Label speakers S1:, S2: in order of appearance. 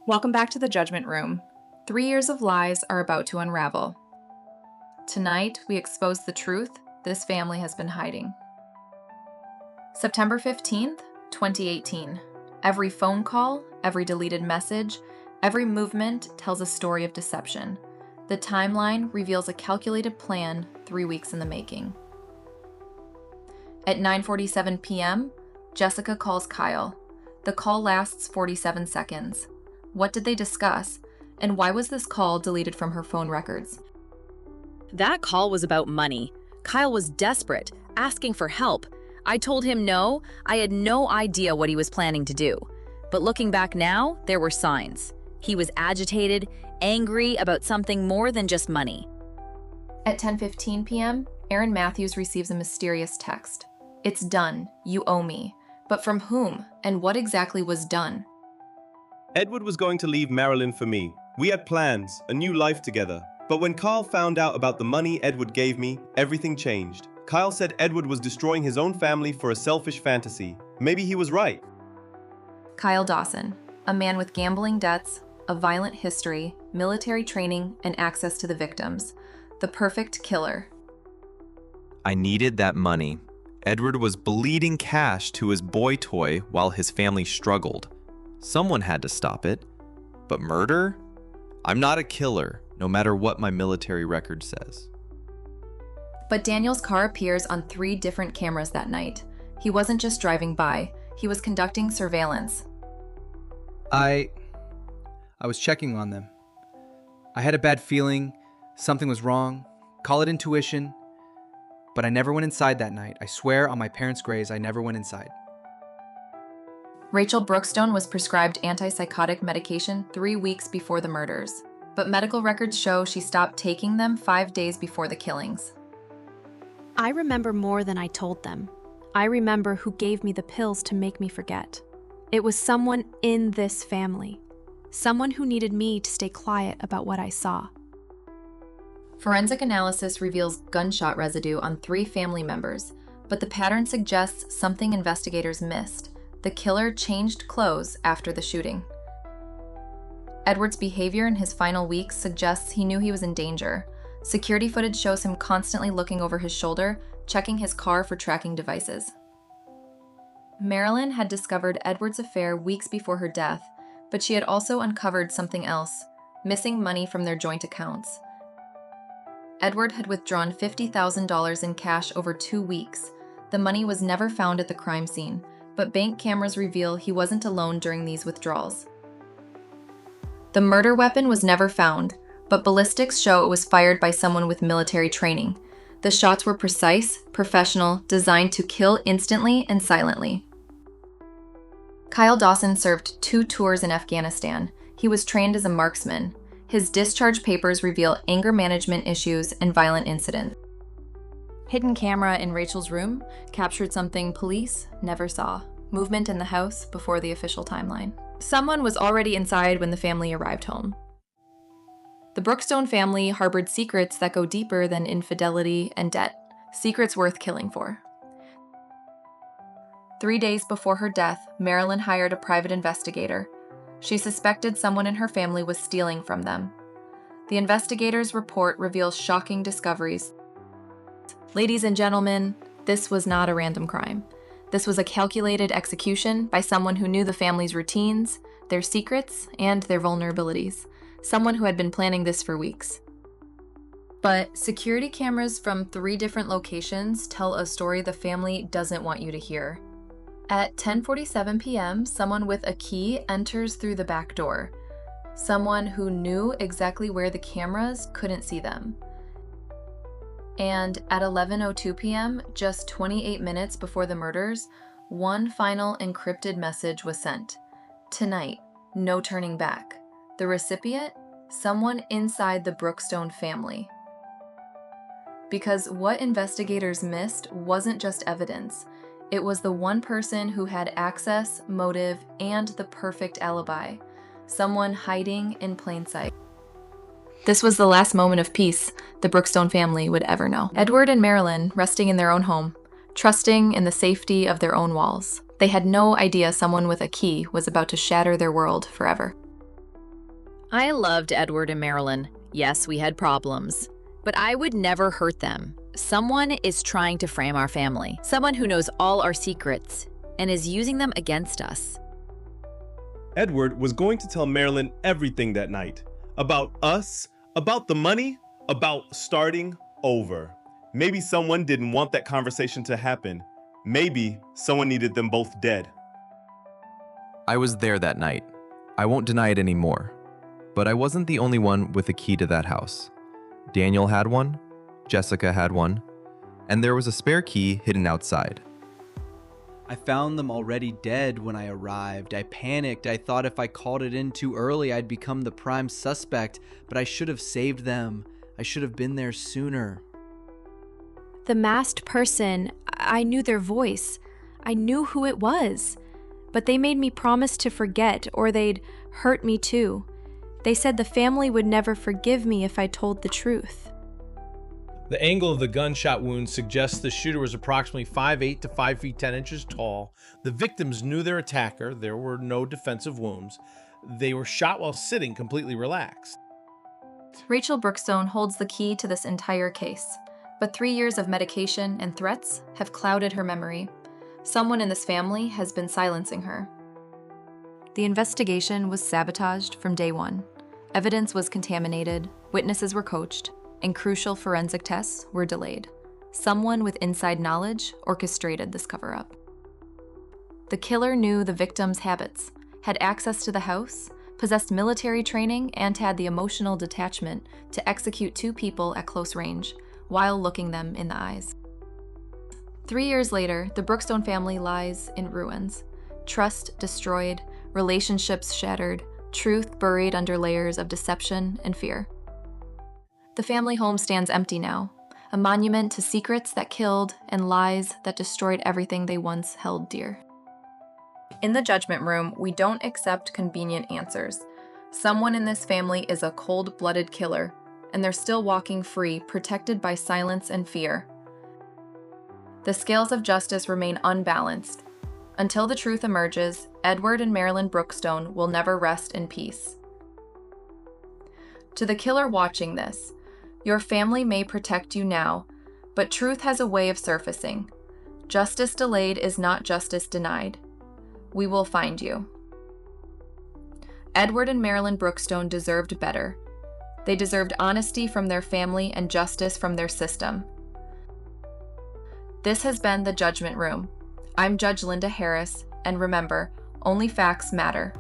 S1: Welcome back to the Judgment Room. 3 years of lies are about to unravel. Tonight, we expose the truth this family has been hiding. September 15th, 2018. Every phone call, every deleted message, every movement tells a story of deception. The timeline reveals a calculated plan 3 weeks in the making. At 9:47 p.m., Jessica calls Kyle. The call lasts 47 seconds. What did they discuss? And why was this call deleted from her phone records?
S2: That call was about money. Kyle was desperate, asking for help. I told him no, I had no idea what he was planning to do. But looking back now, there were signs. He was agitated, angry about something more than just money.
S1: At 10:15 p.m., Aaron Matthews receives a mysterious text. "It's done. You owe me." But from whom? And what exactly was done?
S3: Edward was going to leave Marilyn for me. We had plans, a new life together. But when Kyle found out about the money Edward gave me, everything changed. Kyle said Edward was destroying his own family for a selfish fantasy. Maybe he was right.
S1: Kyle Dawson, a man with gambling debts, a violent history, military training, and access to the victims. The perfect killer.
S4: I needed that money. Edward was bleeding cash to his boy toy while his family struggled. Someone had to stop it. But murder? I'm not a killer, no matter what my military record says.
S1: But Daniel's car appears on 3 different cameras that night. He wasn't just driving by, he was conducting surveillance.
S5: I was checking on them. I had a bad feeling, something was wrong, call it intuition, but I never went inside that night. I swear on my parents' graves, I never went inside.
S1: Rachel Brookstone was prescribed antipsychotic medication 3 weeks before the murders, but medical records show she stopped taking them 5 days before the killings.
S6: I remember more than I told them. I remember who gave me the pills to make me forget. It was someone in this family. Someone who needed me to stay quiet about what I saw.
S1: Forensic analysis reveals gunshot residue on 3 family members, but the pattern suggests something investigators missed. The killer changed clothes after the shooting. Edward's behavior in his final weeks suggests he knew he was in danger. Security footage shows him constantly looking over his shoulder, checking his car for tracking devices. Marilyn had discovered Edward's affair weeks before her death, but she had also uncovered something else, missing money from their joint accounts. Edward had withdrawn $50,000 in cash over 2 weeks. The money was never found at the crime scene, but bank cameras reveal he wasn't alone during these withdrawals. The murder weapon was never found, but ballistics show it was fired by someone with military training. The shots were precise, professional, designed to kill instantly and silently. Kyle Dawson served 2 tours in Afghanistan. He was trained as a marksman. His discharge papers reveal anger management issues and violent incidents. Hidden camera in Rachel's room captured something police never saw. Movement in the house before the official timeline. Someone was already inside when the family arrived home. The Brookstone family harbored secrets that go deeper than infidelity and debt. Secrets worth killing for. 3 days before her death, Marilyn hired a private investigator. She suspected someone in her family was stealing from them. The investigator's report reveals shocking discoveries. Ladies and gentlemen, this was not a random crime. This was a calculated execution by someone who knew the family's routines, their secrets, and their vulnerabilities. Someone who had been planning this for weeks. But security cameras from 3 different locations tell a story the family doesn't want you to hear. At 10:47 p.m., someone with a key enters through the back door. Someone who knew exactly where the cameras couldn't see them. And at 11:02 p.m., just 28 minutes before the murders, one final encrypted message was sent. Tonight, no turning back. The recipient? Someone inside the Brookstone family. Because what investigators missed wasn't just evidence. It was the one person who had access, motive, and the perfect alibi. Someone hiding in plain sight. This was the last moment of peace the Brookstone family would ever know. Edward and Marilyn resting in their own home, trusting in the safety of their own walls. They had no idea someone with a key was about to shatter their world forever.
S2: I loved Edward and Marilyn. Yes, we had problems, but I would never hurt them. Someone is trying to frame our family. Someone who knows all our secrets and is using them against us.
S3: Edward was going to tell Marilyn everything that night. About us, about the money, about starting over. Maybe someone didn't want that conversation to happen. Maybe someone needed them both dead.
S4: I was there that night. I won't deny it anymore. But I wasn't the only one with a key to that house. Daniel had one, Jessica had one, and there was a spare key hidden outside.
S5: I found them already dead when I arrived. I panicked. I thought if I called it in too early, I'd become the prime suspect, but I should have saved them. I should have been there sooner.
S6: The masked person, I knew their voice. I knew who it was. But they made me promise to forget, or they'd hurt me too. They said the family would never forgive me if I told the truth.
S7: The angle of the gunshot wound suggests the shooter was approximately 5'8" to 5 feet 10 inches tall. The victims knew their attacker. There were no defensive wounds. They were shot while sitting completely relaxed.
S1: Rachel Brookstone holds the key to this entire case, but 3 years of medication and threats have clouded her memory. Someone in this family has been silencing her. The investigation was sabotaged from day one. Evidence was contaminated, witnesses were coached, and crucial forensic tests were delayed. Someone with inside knowledge orchestrated this cover-up. The killer knew the victim's habits, had access to the house, possessed military training, and had the emotional detachment to execute 2 people at close range while looking them in the eyes. 3 years later, the Brookstone family lies in ruins. Trust destroyed, relationships shattered, truth buried under layers of deception and fear. The family home stands empty now, a monument to secrets that killed and lies that destroyed everything they once held dear. In the judgment room, we don't accept convenient answers. Someone in this family is a cold-blooded killer, and they're still walking free, protected by silence and fear. The scales of justice remain unbalanced. Until the truth emerges, Edward and Marilyn Brookstone will never rest in peace. To the killer watching this, your family may protect you now, but truth has a way of surfacing. Justice delayed is not justice denied. We will find you. Edward and Marilyn Brookstone deserved better. They deserved honesty from their family and justice from their system. This has been The Judgment Room. I'm Judge Linda Harris, and remember, only facts matter.